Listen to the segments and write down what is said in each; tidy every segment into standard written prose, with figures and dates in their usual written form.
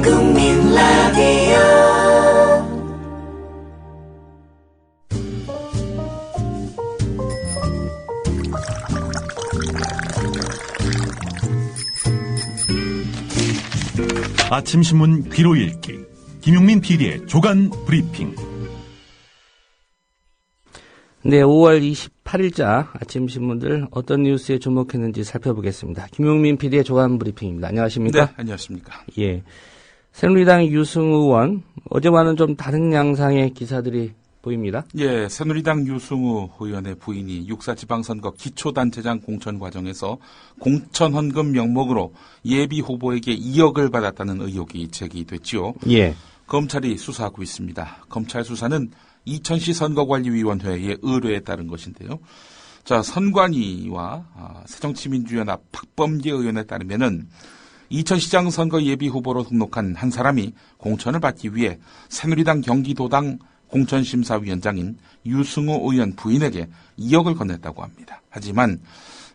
국민 라디오 아침 신문 귀로 읽기 김용민 PD의 조간 브리핑. 네, 5월 28일자 아침 신문들 어떤 뉴스에 주목했는지 살펴보겠습니다. 김용민 PD의 조간 브리핑입니다. 안녕하십니까? 네, 안녕하십니까? 예. 새누리당 유승우 의원, 어제와는 좀 다른 양상의 기사들이 보입니다. 예, 새누리당 유승우 의원의 부인이 6.4 지방선거 기초단체장 공천 과정에서 공천 헌금 명목으로 예비 후보에게 2억을 받았다는 의혹이 제기됐지요. 예. 검찰이 수사하고 있습니다. 검찰 수사는 이천시 선거관리위원회의 의뢰에 따른 것인데요. 자, 선관위와 새정치민주연합 박범계 의원에 따르면은 이천시장 선거 예비 후보로 등록한 한 사람이 공천을 받기 위해 새누리당 경기도당 공천심사위원장인 유승우 의원 부인에게 2억을 건넸다고 합니다. 하지만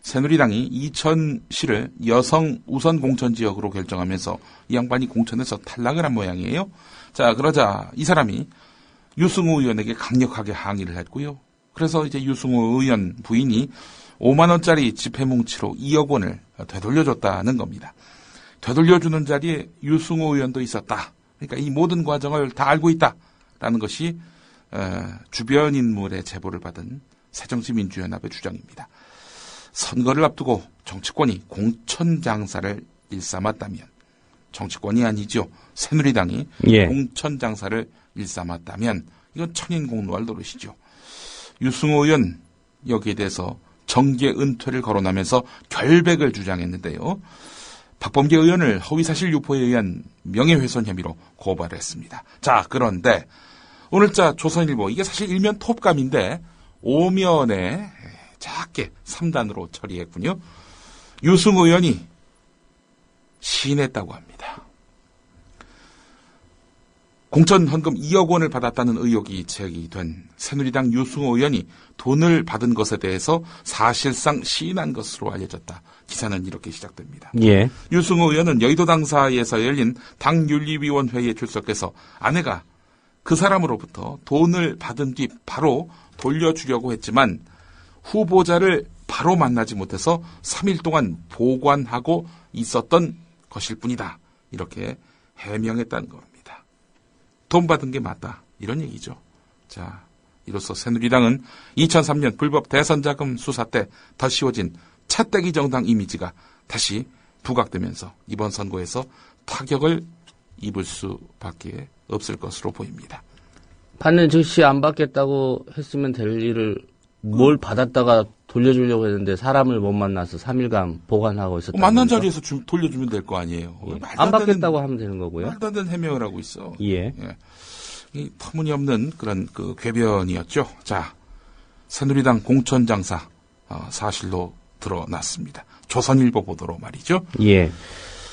새누리당이 이천시를 여성 우선 공천 지역으로 결정하면서 이 양반이 공천에서 탈락을 한 모양이에요. 자, 그러자 이 사람이 유승우 의원에게 강력하게 항의를 했고요. 그래서 이제 유승우 의원 부인이 5만 원짜리 지폐뭉치로 2억 원을 되돌려줬다는 겁니다. 되돌려주는 자리에 유승우 의원도 있었다. 그러니까 이 모든 과정을 다 알고 있다라는 것이 주변 인물의 제보를 받은 새정치민주연합의 주장입니다. 선거를 앞두고 정치권이 공천 장사를 일삼았다면, 정치권이 아니죠, 새누리당이 예. 공천 장사를 일삼았다면 이건 천인공노할 노릇이죠. 유승호 의원 여기에 대해서 정계 은퇴를 거론하면서 결백을 주장했는데요. 박범계 의원을 허위사실 유포에 의한 명예훼손 혐의로 고발했습니다. 자, 그런데 오늘자 조선일보, 이게 사실 일면 톱감인데 5면에 작게 3단으로 처리했군요. 유승호 의원이 시인했다고 합니다. 공천 헌금 2억 원을 받았다는 의혹이 제기된 새누리당 유승호 의원이 돈을 받은 것에 대해서 사실상 시인한 것으로 알려졌다. 기사는 이렇게 시작됩니다. 예. 유승호 의원은 여의도 당사에서 열린 당윤리위원회에 출석해서 아내가 그 사람으로부터 돈을 받은 뒤 바로 돌려주려고 했지만 후보자를 바로 만나지 못해서 3일 동안 보관하고 있었던 것일 뿐이다. 이렇게 해명했다는 겁니다. 돈 받은 게 맞다. 이런 얘기죠. 자, 이로써 새누리당은 2003년 불법 대선자금 수사 때 더 씌워진 차떼기 정당 이미지가 다시 부각되면서 이번 선거에서 타격을 입을 수밖에 없을 것으로 보입니다. 받는 즉시 안 받겠다고 했으면 될 일을 뭘 받았다가 돌려주려고 했는데 사람을 못 만나서 3일간 보관하고 있었다. 만난 자리에서 돌려주면 될 거 아니에요. 예. 안 받겠다고 하면 되는 거고요. 말도 안 되는 해명을 하고 있어. 예. 예. 이 터무니없는 그런 그 궤변이었죠. 자, 새누리당 공천 장사 사실로 드러났습니다. 조선일보 보도로 말이죠. 예.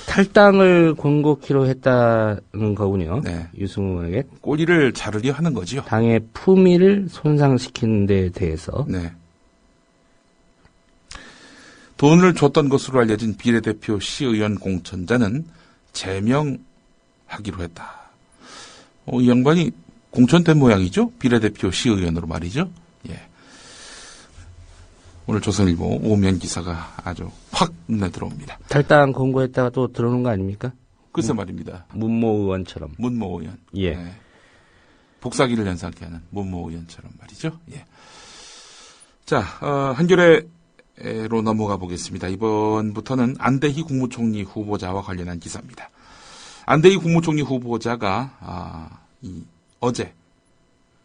탈당을 권고키로 했다는 거군요. 네. 유승우에게. 꼬리를 자르려 하는 거죠. 당의 품위를 손상시키는 데 대해서. 네. 돈을 줬던 것으로 알려진 비례대표 시의원 공천자는 제명하기로 했다. 이 양반이 공천된 모양이죠? 비례대표 시의원으로 말이죠. 예. 오늘 조선일보 5면 기사가 아주 확 눈에 들어옵니다. 탈당 권고했다가 또 들어오는 거 아닙니까? 글쎄 말입니다. 문모 의원처럼. 문모 의원. 예. 네. 복사기를 연상케 하는 문모 의원처럼 말이죠. 예. 자, 한겨레로 넘어가 보겠습니다. 이번부터는 안대희 국무총리 후보자와 관련한 기사입니다. 안대희 국무총리 후보자가 어제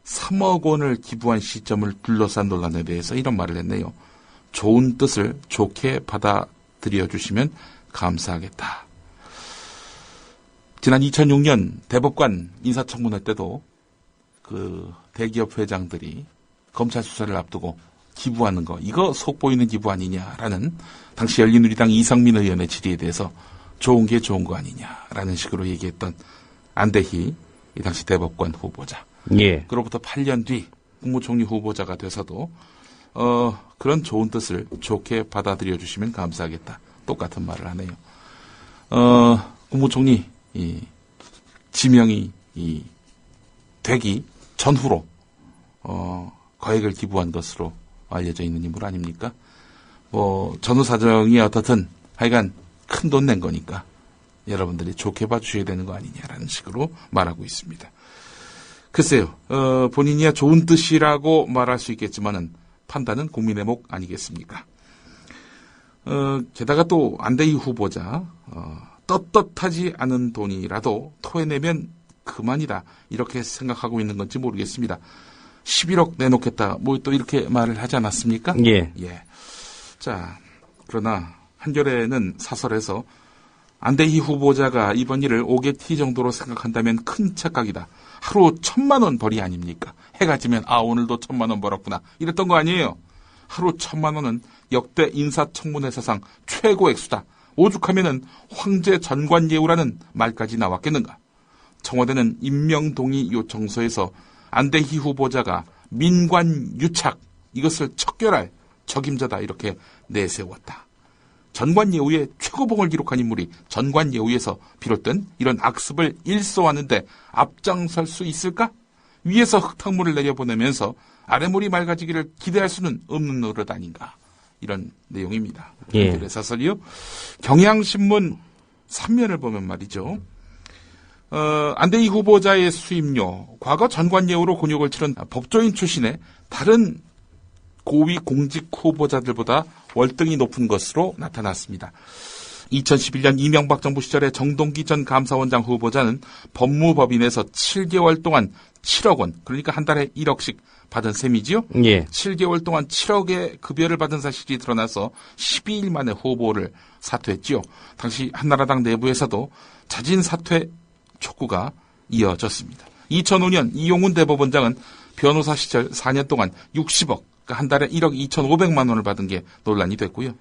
3억 원을 기부한 시점을 둘러싼 논란에 대해서 이런 말을 했네요. 좋은 뜻을 좋게 받아들여 주시면 감사하겠다. 지난 2006년 대법관 인사청문회 때도 그 대기업 회장들이 검찰 수사를 앞두고 기부하는 거, 이거 속 보이는 기부 아니냐라는 당시 열린우리당 이상민 의원의 질의에 대해서 좋은 게 좋은 거 아니냐라는 식으로 얘기했던 안대희 이 당시 대법관 후보자. 예. 그로부터 8년 뒤 국무총리 후보자가 돼서도 그런 좋은 뜻을 좋게 받아들여 주시면 감사하겠다. 똑같은 말을 하네요. 국무총리 지명이 되기 전후로 거액을 기부한 것으로 알려져 있는 인물 아닙니까? 전후 사정이 어떻든 하여간 큰 돈 낸 거니까 여러분들이 좋게 봐주셔야 되는 거 아니냐라는 식으로 말하고 있습니다. 글쎄요, 본인이야 좋은 뜻이라고 말할 수 있겠지만은 판단은 국민의 목 아니겠습니까? 게다가 또 안대희 후보자, 떳떳하지 않은 돈이라도 토해내면 그만이다. 이렇게 생각하고 있는 건지 모르겠습니다. 11억 내놓겠다. 또 이렇게 말을 하지 않았습니까? 예. 자, 그러나 한겨레는 사설에서 안대희 후보자가 이번 일을 오개티 정도로 생각한다면 큰 착각이다. 하루 1,000만 원 벌이 아닙니까? 해가 지면 오늘도 1,000만 원 벌었구나. 이랬던 거 아니에요. 하루 1,000만 원은 역대 인사청문회 사상 최고 액수다. 오죽하면은 황제 전관예우라는 말까지 나왔겠는가. 청와대는 임명동의 요청서에서 안대희 후보자가 민관유착 이것을 척결할 적임자다 이렇게 내세웠다. 전관예우의 최고봉을 기록한 인물이 전관예우에서 비롯된 이런 악습을 일소하는데 앞장설 수 있을까? 위에서 흙탕물을 내려보내면서 아래물이 맑아지기를 기대할 수는 없는 노릇 아닌가. 이런 내용입니다. 예. 사설이요. 경향신문 3면을 보면 말이죠. 안대희 후보자의 수임료, 과거 전관예우로 곤욕을 치른 법조인 출신의 다른 고위 공직 후보자들보다 월등히 높은 것으로 나타났습니다. 2011년 이명박 정부 시절에 정동기 전 감사원장 후보자는 법무법인에서 7개월 동안 7억 원, 그러니까 한 달에 1억씩 받은 셈이지요? 예. 7개월 동안 7억의 급여를 받은 사실이 드러나서 12일 만에 후보를 사퇴했지요. 당시 한나라당 내부에서도 자진 사퇴 촉구가 이어졌습니다. 2005년 이용훈 대법원장은 변호사 시절 4년 동안 60억, 그러니까 한 달에 1억 2,500만 원을 받은 게 논란이 됐고요.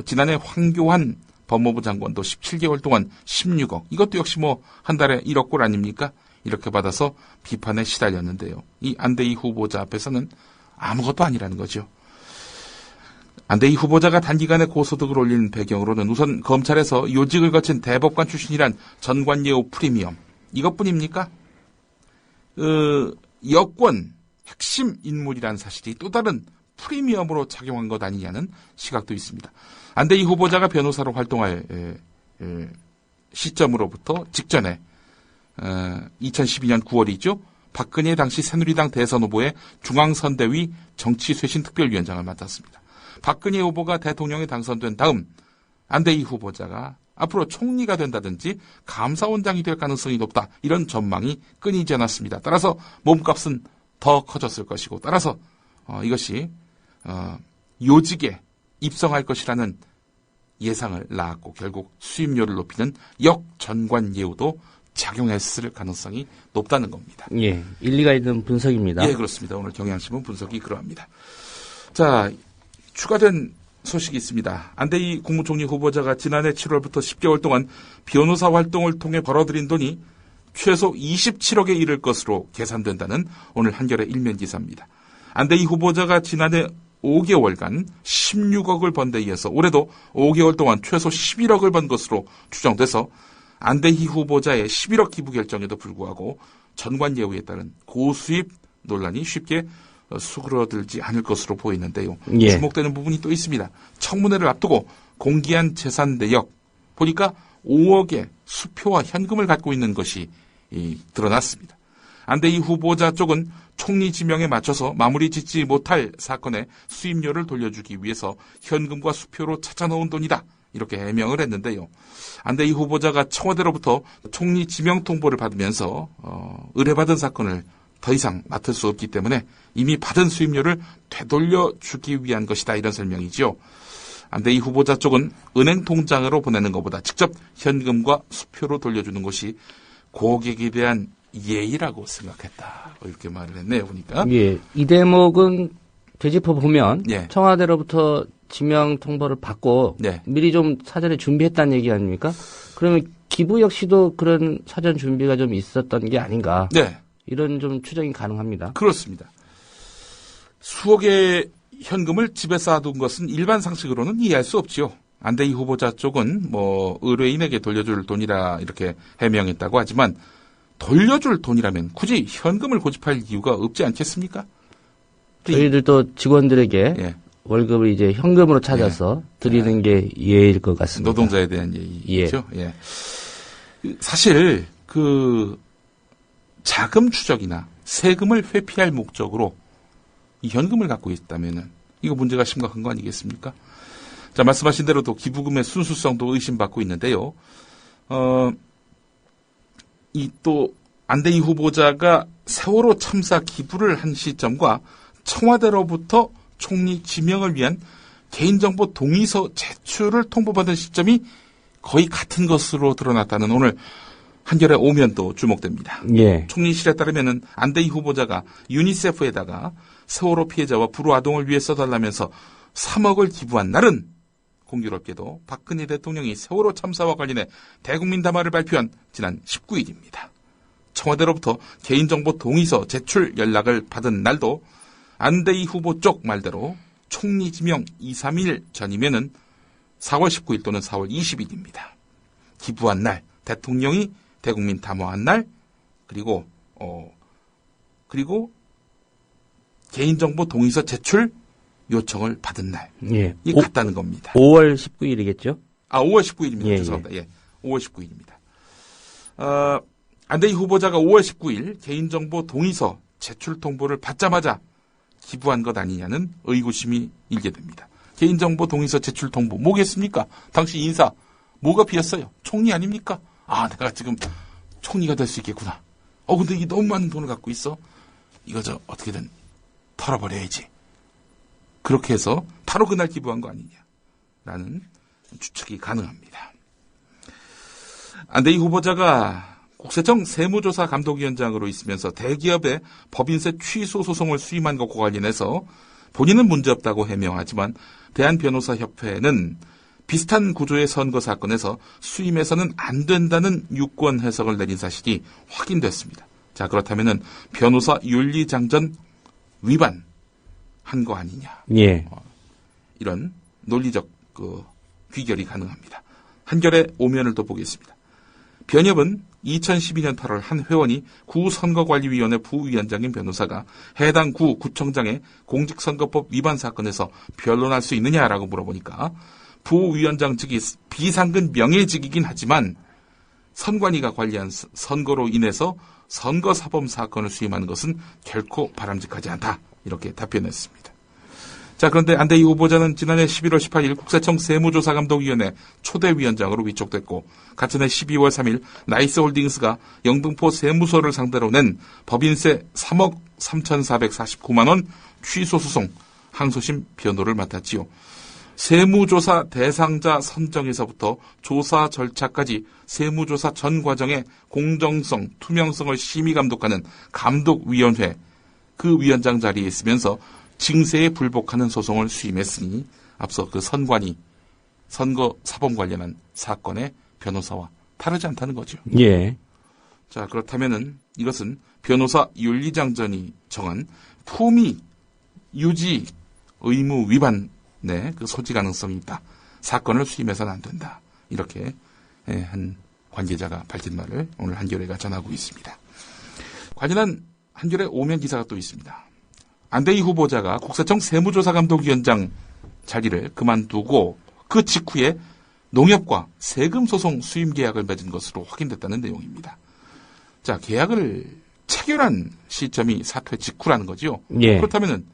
지난해 황교안 법무부 장관도 17개월 동안 16억, 이것도 역시 한 달에 1억 꼴 아닙니까? 이렇게 받아서 비판에 시달렸는데요. 이 안대희 후보자 앞에서는 아무것도 아니라는 거죠. 안대희 후보자가 단기간에 고소득을 올린 배경으로는 우선 검찰에서 요직을 거친 대법관 출신이란 전관예우 프리미엄, 이것뿐입니까? 여권 핵심 인물이라는 사실이 또 다른 프리미엄으로 작용한 것 아니냐는 시각도 있습니다. 안대희 후보자가 변호사로 활동할 시점으로부터 직전에 2012년 9월이죠. 박근혜 당시 새누리당 대선 후보의 중앙선대위 정치쇄신특별위원장을 맡았습니다. 박근혜 후보가 대통령에 당선된 다음 안대희 후보자가 앞으로 총리가 된다든지 감사원장이 될 가능성이 높다. 이런 전망이 끊이지 않았습니다. 따라서 몸값은 더 커졌을 것이고, 따라서 이것이 요직에 입성할 것이라는 예상을 낳았고 결국 수임료를 높이는 역전관예우도 작용했을 가능성이 높다는 겁니다. 예, 일리가 있는 분석입니다. 예, 그렇습니다. 오늘 경향신문 분석이 그러합니다. 자, 추가된 소식이 있습니다. 안대희 국무총리 후보자가 지난해 7월부터 10개월 동안 변호사 활동을 통해 벌어들인 돈이 최소 27억에 이를 것으로 계산된다는 오늘 한겨레 일면 기사입니다. 안대희 후보자가 지난해 5개월간 16억을 번 데 이어서 올해도 5개월 동안 최소 11억을 번 것으로 추정돼서 안대희 후보자의 11억 기부 결정에도 불구하고 전관예우에 따른 고수입 논란이 쉽게 수그러들지 않을 것으로 보이는데요. 예. 주목되는 부분이 또 있습니다. 청문회를 앞두고 공개한 재산 내역 보니까 5억의 수표와 현금을 갖고 있는 것이 드러났습니다. 안대희 후보자 쪽은 총리 지명에 맞춰서 마무리 짓지 못할 사건에 수임료를 돌려주기 위해서 현금과 수표로 찾아놓은 돈이다. 이렇게 해명을 했는데요. 안대희 후보자가 청와대로부터 총리 지명 통보를 받으면서 의뢰받은 사건을 더 이상 맡을 수 없기 때문에 이미 받은 수임료를 되돌려주기 위한 것이다. 이런 설명이죠. 안대희 후보자 쪽은 은행 통장으로 보내는 것보다 직접 현금과 수표로 돌려주는 것이 고객에 대한 예의라고 생각했다. 이렇게 말을 했네요. 보니까. 예, 이 대목은 되짚어 보면 예. 청와대로부터 지명 통보를 받고 네. 미리 좀 사전에 준비했다는 얘기 아닙니까? 그러면 기부 역시도 그런 사전 준비가 좀 있었던 게 아닌가? 네. 이런 좀 추정이 가능합니다. 그렇습니다. 수억의 현금을 집에 쌓아둔 것은 일반 상식으로는 이해할 수 없지요. 안대희 후보자 쪽은 의뢰인에게 돌려줄 돈이라 이렇게 해명했다고 하지만 돌려줄 돈이라면 굳이 현금을 고집할 이유가 없지 않겠습니까? 저희들도 직원들에게 예. 월급을 이제 현금으로 찾아서 드리는 게 예의일 것 같습니다. 노동자에 대한 예의죠. 예. 사실 그 자금 추적이나 세금을 회피할 목적으로 이 현금을 갖고 있다면은 이거 문제가 심각한 거 아니겠습니까? 자, 말씀하신 대로 또 기부금의 순수성도 의심받고 있는데요. 이 또 안대희 후보자가 세월호 참사 기부를 한 시점과 청와대로부터 총리 지명을 위한 개인정보 동의서 제출을 통보받은 시점이 거의 같은 것으로 드러났다는 오늘 한겨레 오면도 주목됩니다. 예. 총리실에 따르면은 안대희 후보자가 유니세프에다가 세월호 피해자와 불우아동을 위해 써달라면서 3억을 기부한 날은 공교롭게도 박근혜 대통령이 세월호 참사와 관련해 대국민 담화를 발표한 지난 19일입니다. 청와대로부터 개인정보 동의서 제출 연락을 받은 날도 안대희 후보 쪽 말대로 총리 지명 2, 3일 전이면은 4월 19일 또는 4월 20일입니다. 기부한 날, 대통령이 대국민 담화한 날, 그리고 개인정보 동의서 제출 요청을 받은 날. 예. 이 같다는 겁니다. 5월 19일이겠죠? 5월 19일입니다. 예, 죄송합니다. 예. 5월 19일입니다. 안대희 후보자가 5월 19일 개인정보 동의서 제출 통보를 받자마자 기부한 것 아니냐는 의구심이 일게 됩니다. 개인정보 동의서 제출 통보 뭐겠습니까? 당시 인사 뭐가 비었어요? 총리 아닙니까? 내가 지금 총리가 될 수 있겠구나. 근데 이게 너무 많은 돈을 갖고 있어. 이거 어떻게든 털어버려야지. 그렇게 해서 바로 그날 기부한 거 아니냐라는 추측이 가능합니다. 안대희 후보자가 국세청 세무조사 감독위원장으로 있으면서 대기업의 법인세 취소 소송을 수임한 것과 관련해서 본인은 문제없다고 해명하지만 대한변호사협회는 비슷한 구조의 선거 사건에서 수임해서는 안 된다는 유권 해석을 내린 사실이 확인됐습니다. 자, 그렇다면은 변호사 윤리장전 위반한 거 아니냐. 예. 이런 논리적 귀결이 가능합니다. 한겨레 오면을 또 보겠습니다. 변협은 2012년 8월 한 회원이 구선거관리위원회 부위원장인 변호사가 해당 구청장의 공직선거법 위반 사건에서 변론할 수 있느냐라고 물어보니까 부위원장 측이 비상근 명예직이긴 하지만 선관위가 관리한 선거로 인해서 선거사범 사건을 수임하는 것은 결코 바람직하지 않다. 이렇게 답변했습니다. 자, 그런데 안대희 후보자는 지난해 11월 18일 국세청 세무조사감독위원회 초대위원장으로 위촉됐고 같은 해 12월 3일 나이스홀딩스가 영등포 세무서를 상대로 낸 법인세 3억 3,449만 원 취소 소송 항소심 변호를 맡았지요. 세무조사 대상자 선정에서부터 조사 절차까지 세무조사 전 과정의 공정성, 투명성을 심의 감독하는 감독위원회 그 위원장 자리에 있으면서 징세에 불복하는 소송을 수임했으니 앞서 그 선관위 선거 사범 관련한 사건의 변호사와 다르지 않다는 거죠. 예. 자, 그렇다면은 이것은 변호사 윤리장전이 정한 품위 유지 의무 위반의 그 소지 가능성이 있다. 사건을 수임해서는 안 된다. 이렇게 한 관계자가 밝힌 말을 오늘 한겨레가 전하고 있습니다. 관련한 한겨레 오면 기사가 또 있습니다. 안대희 후보자가 국세청 세무조사감독위원장 자리를 그만두고 그 직후에 농협과 세금소송 수임 계약을 맺은 것으로 확인됐다는 내용입니다. 자, 계약을 체결한 시점이 사퇴 직후라는 거죠. 예. 그렇다면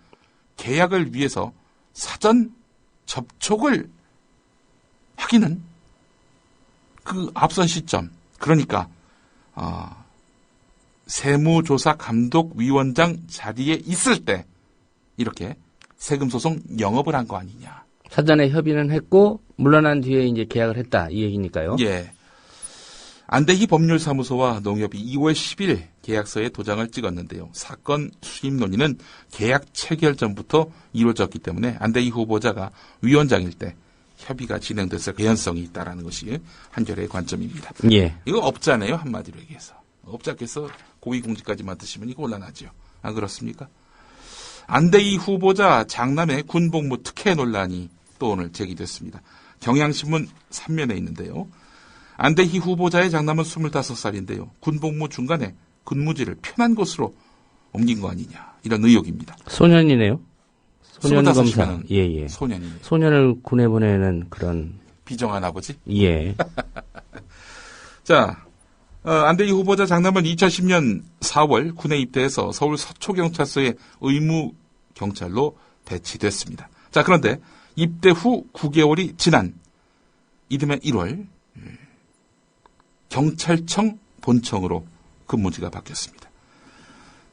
계약을 위해서 사전 접촉을 하기는 그 앞선 시점, 그러니까 세무조사감독위원장 자리에 있을 때 이렇게 세금소송 영업을 한 거 아니냐. 사전에 협의는 했고 물러난 뒤에 이제 계약을 했다 이 얘기니까요. 예. 안대희 법률사무소와 농협이 2월 10일 계약서에 도장을 찍었는데요. 사건 수임 논의는 계약 체결 전부터 이루어졌기 때문에 안대희 후보자가 위원장일 때 협의가 진행됐을 개연성이 있다라는 것이 한겨레의 관점입니다. 예. 이거 업자네요, 한마디로 얘기해서. 업자께서 고위공직까지 맡으시면 이거 곤란하죠. 안 그렇습니까? 안대희 후보자 장남의 군복무 특혜 논란이 또 오늘 제기됐습니다. 경향신문 3면에 있는데요. 안대희 후보자의 장남은 25살인데요. 군복무 중간에 근무지를 편한 곳으로 옮긴 거 아니냐. 이런 의혹입니다. 소년이네요. 소년 검사. 25이면 예. 소년이네요. 소년을 군에 보내는 그런. 비정한 아버지? 예. 자, 안대희 후보자 장남은 2010년 4월 군에 입대해서 서울 서초경찰서의 의무경찰로 배치됐습니다. 자, 그런데 입대 후 9개월이 지난 이듬해 1월 경찰청 본청으로 근무지가 바뀌었습니다.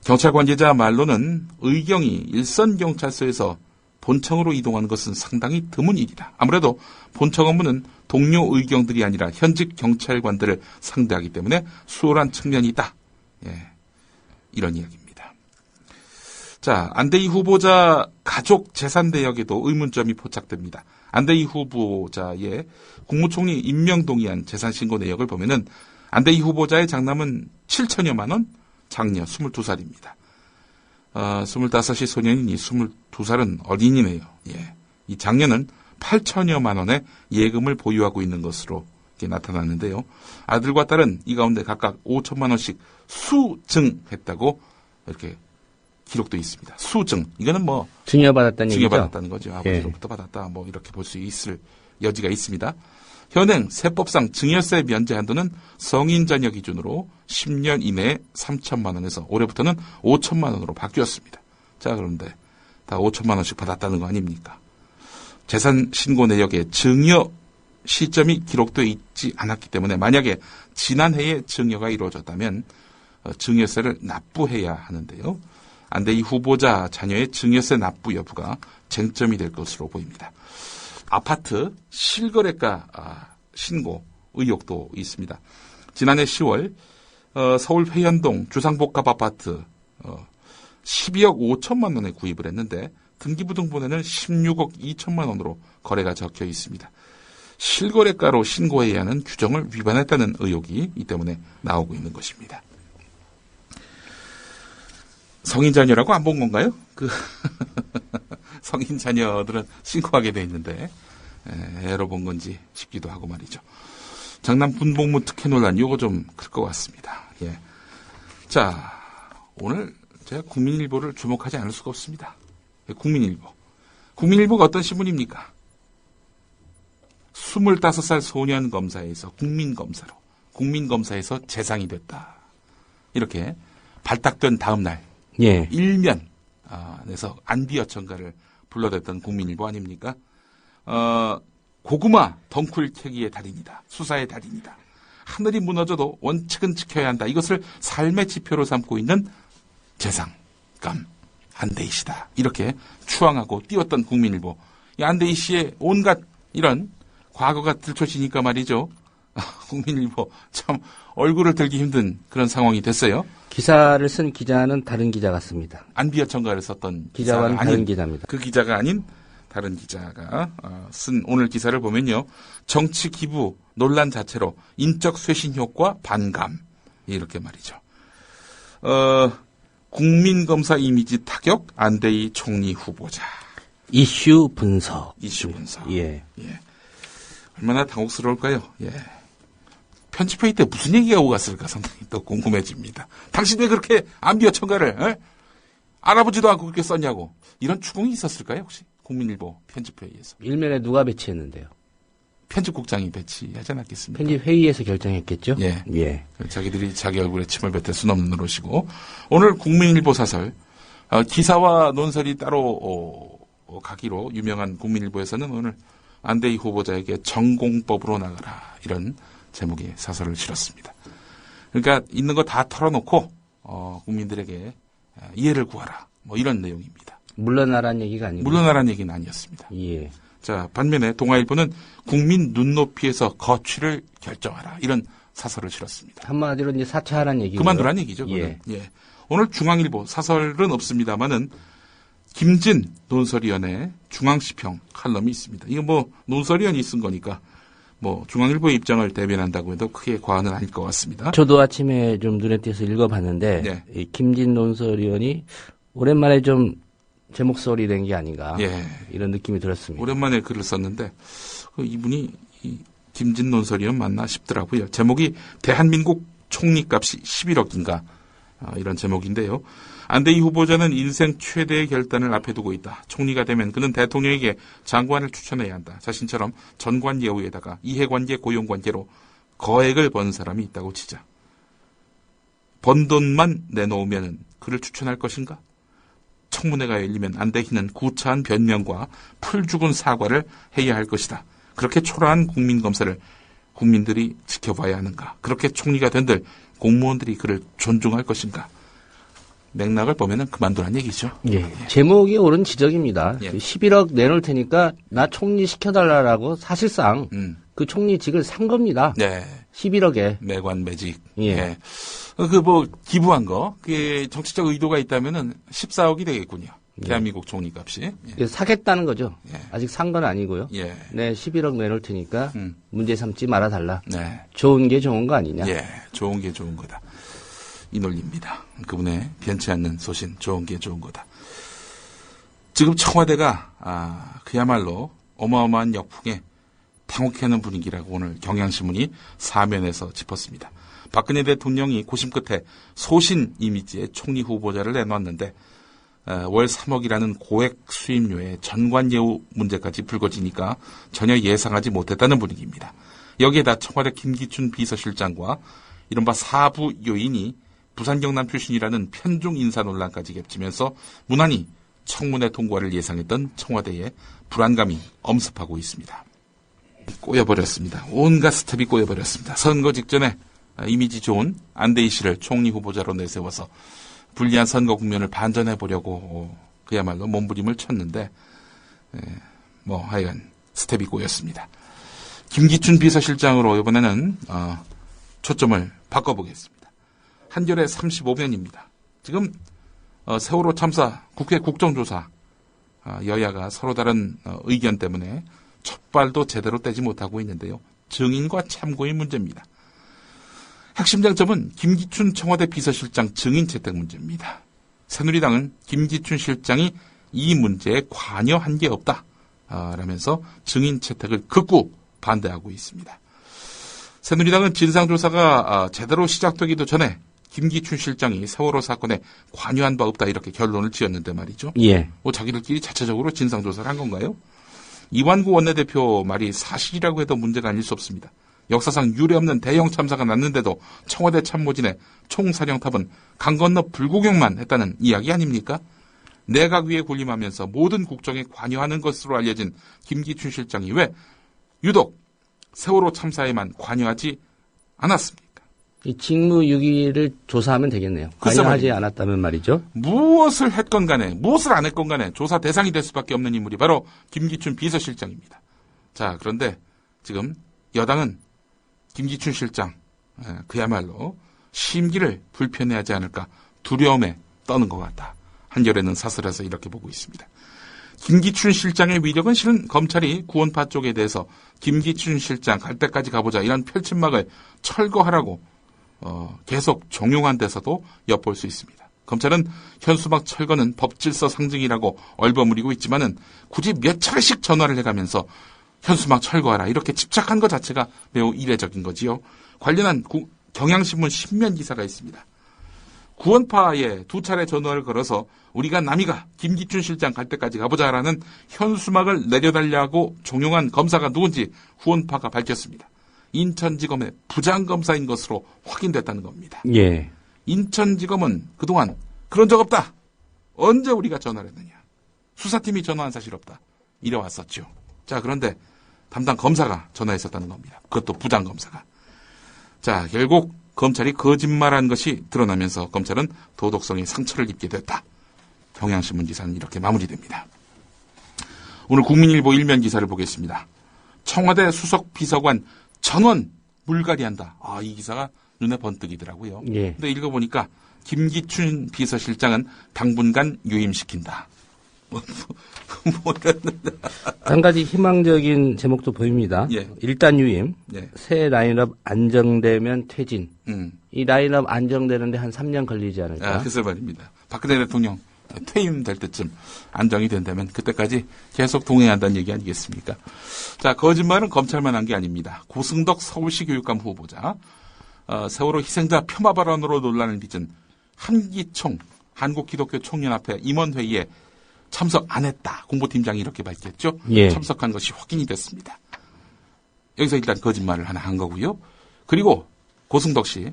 경찰 관계자 말로는 의경이 일선경찰서에서 본청으로 이동하는 것은 상당히 드문 일이다. 아무래도 본청 업무는 동료 의경들이 아니라 현직 경찰관들을 상대하기 때문에 수월한 측면이 있다. 예, 이런 이야기입니다. 자, 안대희 후보자 가족 재산 내역에도 의문점이 포착됩니다. 안대희 후보자의 국무총리 임명동의안 재산신고 내역을 보면은 안대희 후보자의 장남은 7천여만 원, 장녀 22살입니다. 25이 소년이니 22살은 어린이네요. 예. 이 장녀는 8천여만 원의 예금을 보유하고 있는 것으로 이렇게 나타났는데요. 아들과 딸은 이 가운데 각각 5천만 원씩 수증했다고 이렇게 기록되어 있습니다. 수증. 이거는 뭐 증여받았다는 얘기죠. 증여받았다는 거죠. 아버지로부터 받았다. 뭐 이렇게 볼 수 있을 여지가 있습니다. 현행 세법상 증여세 면제 한도는 성인 자녀 기준으로 10년 이내에 3천만 원에서 올해부터는 5천만 원으로 바뀌었습니다. 자, 그런데 다 5천만 원씩 받았다는 거 아닙니까? 재산 신고 내역에 증여 시점이 기록되어 있지 않았기 때문에 만약에 지난해에 증여가 이루어졌다면 증여세를 납부해야 하는데요. 안대희 후보자 자녀의 증여세 납부 여부가 쟁점이 될 것으로 보입니다. 아파트 실거래가 신고 의혹도 있습니다. 지난해 10월 서울 회현동 주상복합 아파트 12억 5천만 원에 구입을 했는데 등기부등본에는 16억 2천만 원으로 거래가 적혀 있습니다. 실거래가로 신고해야 하는 규정을 위반했다는 의혹이 이 때문에 나오고 있는 것입니다. 성인 자녀라고 안 본 건가요? 성인 자녀들은 신고하게 돼 있는데 애로 본 건지 싶기도 하고 말이죠. 장남 군복무 특혜 논란 이거 좀 클 것 같습니다. 예. 자, 오늘 제가 국민일보를 주목하지 않을 수가 없습니다. 국민일보. 국민일보가 어떤 신문입니까? 25살 소년 검사에서 국민검사에서 재상이 됐다. 이렇게 발탁된 다음 날 예. 일면에서 안비어천가를 불러댔던 국민일보 아닙니까? 고구마 덩쿨 캐기의 달인이다. 수사의 달인이다. 하늘이 무너져도 원칙은 지켜야 한다. 이것을 삶의 지표로 삼고 있는 재상감 안대희 씨다. 이렇게 추앙하고 띄웠던 국민일보. 이 안대희 씨의 온갖 이런 과거가 들춰지니까 말이죠. 국민일보 참 얼굴을 들기 힘든 그런 상황이 됐어요. 기사를 쓴 기자는 다른 기자 같습니다. 안비어천가를 썼던 기자와는 기자가 다른 기자입니다. 그 기자가 아닌 다른 기자가 쓴 오늘 기사를 보면요. 정치 기부 논란 자체로 인적 쇄신 효과 반감. 이렇게 말이죠. 국민검사 이미지 타격 안대희 총리 후보자. 이슈 분석. 예. 얼마나 당혹스러울까요? 예. 편집회의 때 무슨 얘기가 오고 갔을까 상당히 또 궁금해집니다. 당신 왜 그렇게 안비어천가를 알아보지도 않고 그렇게 썼냐고. 이런 추궁이 있었을까요 혹시? 국민일보 편집회의에서. 일면에 누가 배치했는데요? 편집국장이 배치하지 않았겠습니까? 편집회의에서 결정했겠죠? 예. 자기들이 자기 얼굴에 침을 뱉을 수는 없는 노릇이고. 오늘 국민일보 사설, 기사와 논설이 따로 가기로 유명한 국민일보에서는 오늘 안대희 후보자에게 전공법으로 나가라. 이런 제목의 사설을 실었습니다. 그러니까 있는 거 다 털어놓고 국민들에게 이해를 구하라. 뭐 이런 내용입니다. 물러나라는 얘기가 아니고. 물러나라는 얘기는 아니었습니다. 예. 자, 반면에 동아일보는 국민 눈높이에서 거취를 결정하라. 이런 사설을 실었습니다. 한마디로 이제 사퇴하라는 얘기죠. 그만두라는 얘기죠. 예. 오늘 중앙일보 사설은 없습니다만은 김진 논설위원회 중앙시평 칼럼이 있습니다. 이거 뭐 논설위원이 쓴 거니까 뭐 중앙일보의 입장을 대변한다고 해도 크게 과언은 아닐 것 같습니다. 저도 아침에 좀 눈에 띄어서 읽어봤는데 이 김진 논설위원이 오랜만에 좀 제 목소리 낸 게 아닌가 이런 느낌이 들었습니다. 오랜만에 글을 썼는데 이분이 김진 논설위원 맞나 싶더라고요. 제목이 대한민국 총리값이 11억인가 이런 제목인데요. 안대희 후보자는 인생 최대의 결단을 앞에 두고 있다. 총리가 되면 그는 대통령에게 장관을 추천해야 한다. 자신처럼 전관예우에다가 이해관계, 고용관계로 거액을 번 사람이 있다고 치자. 번 돈만 내놓으면 그를 추천할 것인가? 청문회가 열리면 안대희는 구차한 변명과 풀죽은 사과를 해야 할 것이다. 그렇게 초라한 국민검사를 국민들이 지켜봐야 하는가? 그렇게 총리가 된들 공무원들이 그를 존중할 것인가? 맥락을 보면은 그만두란 얘기죠. 예. 제목이 옳은 지적입니다. 예. 11억 내놓을 테니까 나 총리 시켜달라고 사실상 그 총리직을 산 겁니다. 네. 11억에. 매관 매직. 예. 기부한 거, 그게 정치적 의도가 있다면은 14억이 되겠군요. 대한민국 총리값이. 예. 사겠다는 거죠. 예. 아직 산 건 아니고요. 예. 네, 11억 내놓을 테니까 문제 삼지 말아달라. 네. 좋은 게 좋은 거 아니냐. 예. 좋은 게 좋은 거다. 이 논리입니다. 그분의 변치 않는 소신, 좋은 게 좋은 거다. 지금 청와대가 그야말로 어마어마한 역풍에 당혹해하는 분위기라고 오늘 경향신문이 사면에서 짚었습니다. 박근혜 대통령이 고심 끝에 소신 이미지의 총리 후보자를 내놨는데 월 3억이라는 고액 수임료에 전관예우 문제까지 불거지니까 전혀 예상하지 못했다는 분위기입니다. 여기에다 청와대 김기춘 비서실장과 이른바 사부 요인이 부산 경남 출신이라는 편중 인사 논란까지 겹치면서 무난히 청문회 통과를 예상했던 청와대의 불안감이 엄습하고 있습니다. 꼬여버렸습니다. 온갖 스텝이 꼬여버렸습니다. 선거 직전에 이미지 좋은 안대희 씨를 총리 후보자로 내세워서 불리한 선거 국면을 반전해보려고 그야말로 몸부림을 쳤는데 하여간 스텝이 꼬였습니다. 김기춘 비서실장으로 이번에는 초점을 바꿔보겠습니다. 한겨레 35면입니다. 지금 세월호 참사 국회 국정조사 여야가 서로 다른 의견 때문에 첫 발도 제대로 떼지 못하고 있는데요. 증인과 참고의 문제입니다. 핵심 쟁점은 김기춘 청와대 비서실장 증인 채택 문제입니다. 새누리당은 김기춘 실장이 이 문제에 관여한 게 없다 라면서 증인 채택을 극구 반대하고 있습니다. 새누리당은 진상조사가 제대로 시작되기도 전에 김기춘 실장이 세월호 사건에 관여한 바 없다 이렇게 결론을 지었는데 말이죠. 예. 자기들끼리 자체적으로 진상조사를 한 건가요? 이완구 원내대표 말이 사실이라고 해도 문제가 아닐 수 없습니다. 역사상 유례없는 대형 참사가 났는데도 청와대 참모진의 총사령탑은 강 건너 불구경만 했다는 이야기 아닙니까? 내각 위에 군림하면서 모든 국정에 관여하는 것으로 알려진 김기춘 실장이 왜 유독 세월호 참사에만 관여하지 않았습니까? 이 직무유기를 조사하면 되겠네요. 관여하지 않았다면 말이죠. 무엇을 했건 간에 무엇을 안 했건 간에 조사 대상이 될 수밖에 없는 인물이 바로 김기춘 비서실장입니다. 자, 그런데 지금 여당은 김기춘 실장 그야말로 심기를 불편해하지 않을까 두려움에 떠는 것 같다. 한겨레는 사설에서 이렇게 보고 있습니다. 김기춘 실장의 위력은 실은 검찰이 구원파 쪽에 대해서 김기춘 실장 갈 때까지 가보자 이런 펼침막을 철거하라고 계속 종용한 데서도 엿볼 수 있습니다. 검찰은 현수막 철거는 법질서 상징이라고 얼버무리고 있지만은 굳이 몇 차례씩 전화를 해가면서 현수막 철거하라 이렇게 집착한 것 자체가 매우 이례적인 거지요. 관련한 경향신문 10면 기사가 있습니다. 구원파에 2차례 전화를 걸어서 우리가 남이가 김기춘 실장 갈 때까지 가보자라는 현수막을 내려달라고 종용한 검사가 누군지 후원파가 밝혔습니다. 인천지검의 부장검사인 것으로 확인됐다는 겁니다. 예. 인천지검은 그동안 그런 적 없다. 언제 우리가 전화를 했느냐. 수사팀이 전화한 사실 없다. 이래왔었죠. 자, 그런데 담당 검사가 전화했었다는 겁니다. 그것도 부장검사가. 자, 결국 검찰이 거짓말한 것이 드러나면서 검찰은 도덕성에 상처를 입게 됐다. 경향신문 기사는 이렇게 마무리됩니다. 오늘 국민일보 1면 기사를 보겠습니다. 청와대 수석 비서관 전원 물갈이한다. 이 기사가 눈에 번뜩이더라고요. 예. 근데 읽어보니까 김기춘 비서실장은 당분간 유임시킨다. 한 가지 희망적인 제목도 보입니다. 예. 일단 유임, 예. 새 라인업 안정되면 퇴진. 음. 이 라인업 안정되는데 한 3년 걸리지 않을까? 글쎄 말입니다. 박근혜 대통령 퇴임될 때쯤 안정이 된다면 그때까지 계속 동행한다는 얘기 아니겠습니까? 자, 거짓말은 검찰만 한 게 아닙니다. 고승덕 서울시 교육감 후보자, 세월호 희생자 폄하 발언으로 논란을 빚은 한기총 한국기독교총연합회 임원회의에 참석 안 했다. 공보팀장이 이렇게 밝혔죠. 예. 참석한 것이 확인이 됐습니다. 여기서 일단 거짓말을 하나 한 거고요. 그리고 고승덕 씨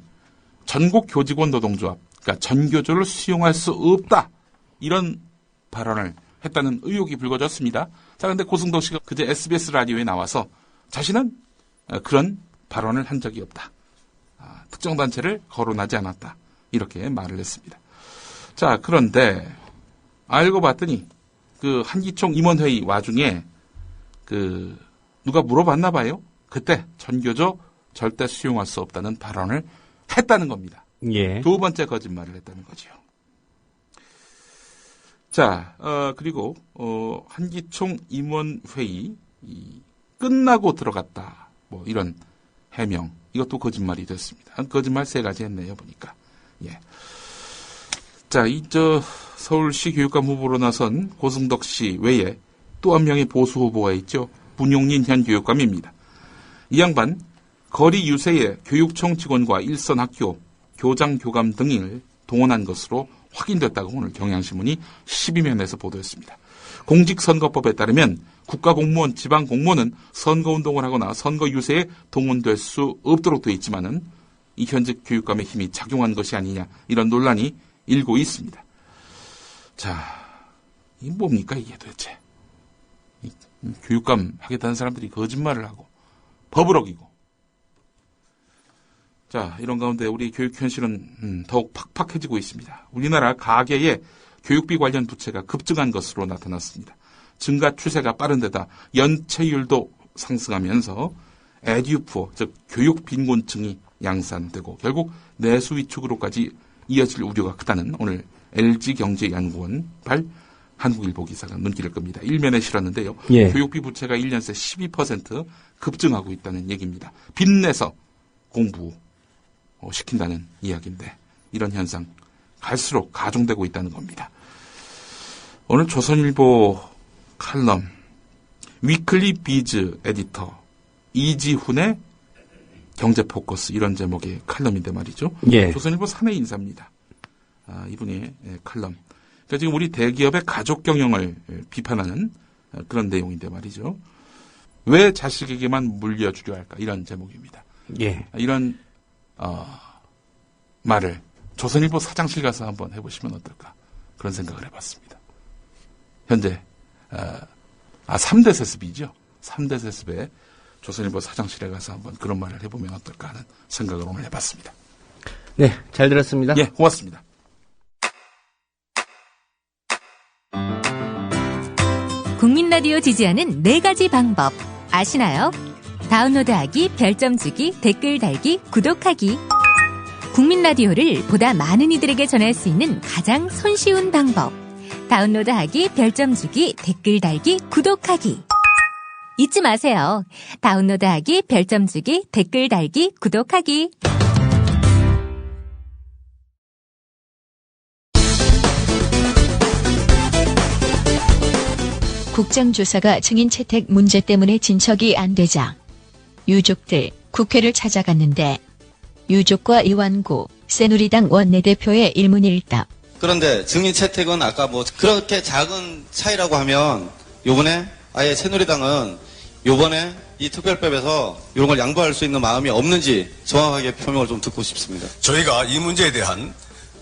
전국 교직원 노동조합, 그러니까 전교조를 수용할 수 없다. 이런 발언을 했다는 의혹이 불거졌습니다. 자, 근데 고승덕 씨가 그제 SBS 라디오에 나와서 자신은 그런 발언을 한 적이 없다. 특정 단체를 거론하지 않았다. 이렇게 말을 했습니다. 자, 그런데 알고 봤더니 그 한기총 임원회의 와중에 누가 물어봤나 봐요. 그때 전교조 절대 수용할 수 없다는 발언을 했다는 겁니다. 예. 두 번째 거짓말을 했다는 거죠. 자, 그리고 한기총 임원회의 끝나고 들어갔다. 뭐 이런 해명. 이것도 거짓말이 됐습니다. 거짓말 3가지 했네요, 보니까. 예. 자, 서울시 교육감 후보로 나선 고승덕 씨 외에 또 한 명의 보수 후보가 있죠. 문용린 현 교육감입니다. 이 양반 거리 유세에 교육청 직원과 일선 학교, 교장, 교감 등을 동원한 것으로 확인됐다고 오늘 경향신문이 12면에서 보도했습니다. 공직선거법에 따르면 국가공무원, 지방공무원은 선거운동을 하거나 선거 유세에 동원될 수 없도록 되어 있지만은 이 현직 교육감의 힘이 작용한 것이 아니냐 이런 논란이 일고 있습니다. 자, 이게 뭡니까 이게 도대체? 교육감 하겠다는 사람들이 거짓말을 하고 법을 어기고. 자, 이런 가운데 우리 교육 현실은 더욱 팍팍해지고 있습니다. 우리나라 가계의 교육비 관련 부채가 급증한 것으로 나타났습니다. 증가 추세가 빠른 데다 연체율도 상승하면서 에듀푸어, 즉 교육 빈곤층이 양산되고 결국 내수 위축으로까지 이어질 우려가 크다는 오늘 LG경제연구원 발 한국일보 기사가 눈길을 끕니다. 일면에 실었는데요. 예. 교육비 부채가 1년 새 12% 급증하고 있다는 얘기입니다. 빚내서 공부 시킨다는 이야기인데 이런 현상 갈수록 가중되고 있다는 겁니다. 오늘 조선일보 칼럼 위클리 비즈 에디터 이지훈의 경제포커스 이런 제목의 칼럼인데 말이죠. 예. 조선일보 사내 인사입니다. 이분의 칼럼. 그러니까 지금 우리 대기업의 가족 경영을 비판하는 그런 내용인데 말이죠. 왜 자식에게만 물려주려 할까 이런 제목입니다. 예. 이런 말을 조선일보 사장실 가서 한번 해보시면 어떨까 그런 생각을 해봤습니다. 현재 3대 세습이죠. 3대 세습에 조선일보 사장실에 가서 한번 그런 말을 해보면 어떨까 하는 생각을 오늘 해봤습니다. 네, 잘 들었습니다. 예, 고맙습니다. 국민 라디오 지지하는 4가지 방법 아시나요? 다운로드하기, 별점 주기, 댓글 달기, 구독하기. 국민 라디오를 보다 많은 이들에게 전할 수 있는 가장 손쉬운 방법. 다운로드하기, 별점 주기, 댓글 달기, 구독하기. 잊지 마세요. 다운로드하기, 별점 주기, 댓글 달기, 구독하기. 국정조사가 증인 채택 문제 때문에 진척이 안 되자 유족들 국회를 찾아갔는데 유족과 이완구 새누리당 원내대표의 일문일답. 그런데 증인 채택은 아까 뭐 그렇게 작은 차이라고 하면 요번에 아예 새누리당은 요번에 이 특별법에서 이런 걸 양보할 수 있는 마음이 없는지 정확하게 표명을 좀 듣고 싶습니다. 저희가 이 문제에 대한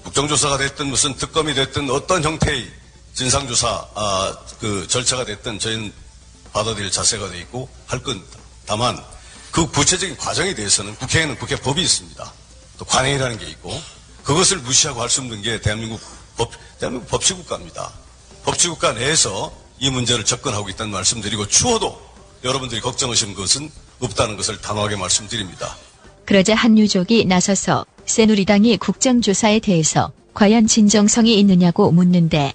국정조사가 됐든 무슨 특검이 됐든 어떤 형태의 진상조사 그 절차가 됐든 저희는 받아들일 자세가 돼 있고 할 겁니다. 다만 그 구체적인 과정에 대해서는 국회에는 국회법이 있습니다. 또 관행이라는 게 있고 그것을 무시하고 할 수 없는 게 대한민국 법치국가입니다. 법치국가 내에서 이 문제를 접근하고 있다는 말씀드리고 추워도 여러분들이 걱정하시는 것은 없다는 것을 단호하게 말씀드립니다. 그러자 한 유족이 나서서 새누리당이 국정조사에 대해서 과연 진정성이 있느냐고 묻는데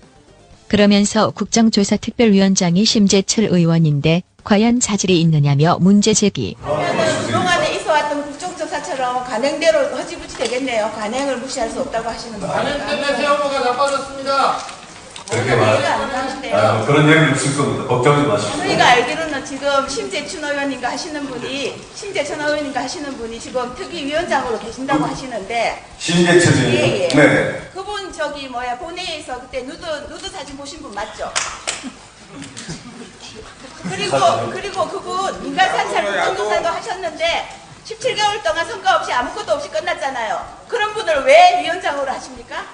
그러면서 국정조사특별위원장이 심재철 의원인데 과연 자질이 있느냐며 문제 제기. 그동안에 있어왔던 국정조사처럼 관행대로 허지부지 되겠네요. 관행을 무시할 수 없다고 하시는 거예요. 관행 때문에 세월호가 나빠졌습니다. 그렇게 말, 이해가 안 가는데요. 그런 얘기는 없을 겁니다. 걱정하지 마십시오. 저희가 알기로는 지금 심재춘 의원님과 하시는 분이 지금 특위위원장으로 계신다고 하시는데. 심재춘 의원. 예. 네. 그분 본회의에서 그때 누드 사진 보신 분 맞죠? 그리고 그분 민간산살 국정조사도 하셨는데 17개월 동안 선거 없이 아무것도 없이 끝났잖아요. 그런 분을 왜 위원장으로 하십니까?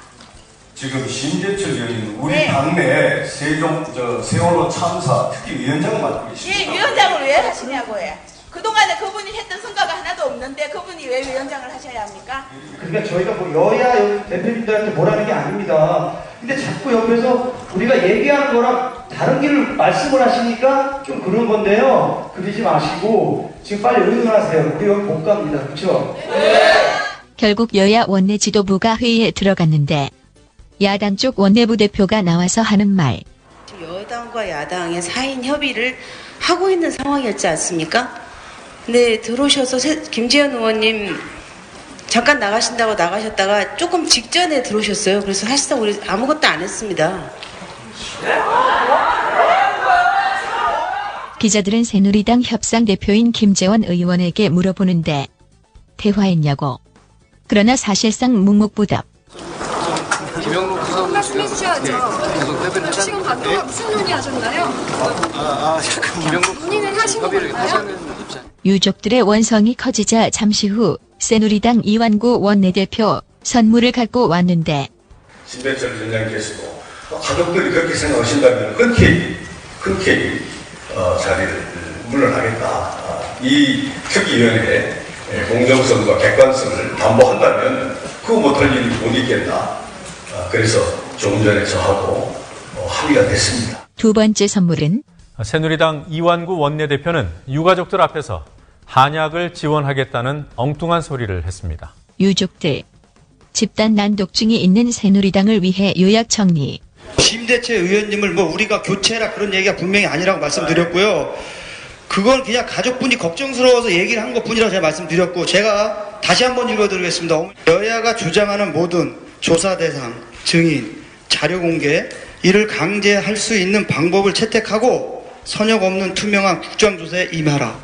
지금 심재철 의원님 우리 네. 당내 세월호 참사 특히위원장을 맡고 계십니다. 예, 위원장을 왜 하시냐고요. 그동안에 그분이 했던 성과가 하나도 없는데 그분이 왜 위원장을 하셔야 합니까? 그러니까 저희가 뭐 여야 대표님들한테 뭐라는 게 아닙니다. 근데 자꾸 옆에서 우리가 얘기하는 거랑 다른 길을 말씀을 하시니까 좀 그런 건데요. 그러지 마시고 지금 빨리 의논하세요. 우리 여기 못 갑니다. 그렇죠? 결국 여야 원내 지도부가 회의에 들어갔는데 야당 쪽 원내부 대표가 나와서 하는 말. 여당과 야당의 4인 협의를 하고 있는 상황이었지 않습니까? 근데 들어오셔서 김재현 의원님 잠깐 나가신다고 나가셨다가 조금 직전에 들어오셨어요. 그래서 사실상 우리 아무것도 안 했습니다. 기자들은 새누리당 협상 대표인 김재원 의원에게 물어보는데 대화했냐고. 그러나 사실상 묵묵부답. 김영록 부사관 말씀해 주셔야죠. 2시간 반 동안 무슨 논의하셨나요? 잠깐만. 논의는 하신 건가요? 유족들의 원성이 커지자 잠시 후 새누리당 이완구 원내대표 선물을 갖고 왔는데 심재철 위원장께서도 가족들이 그렇게 생각하신다면 흔쾌히 자리를 물러나겠다. 이 특위위원회의 공정성과 객관성을 담보한다면 그거 못할 일이 못 있겠다. 그래서 조금 전에 저하고 합의가 됐습니다. 두 번째 선물은 새누리당 이완구 원내대표는 유가족들 앞에서 한약을 지원하겠다는 엉뚱한 소리를 했습니다. 유족들. 집단 난독증이 있는 새누리당을 위해 요약 정리. 심재철 의원님을 우리가 교체라 그런 얘기가 분명히 아니라고 말씀드렸고요. 그건 그냥 가족분이 걱정스러워서 얘기를 한 것뿐이라고 제가 말씀드렸고 제가 다시 한번 읽어드리겠습니다. 여야가 주장하는 모든 조사 대상, 증인, 자료 공개 이를 강제할 수 있는 방법을 채택하고 선역 없는 투명한 국정조사에 임하라.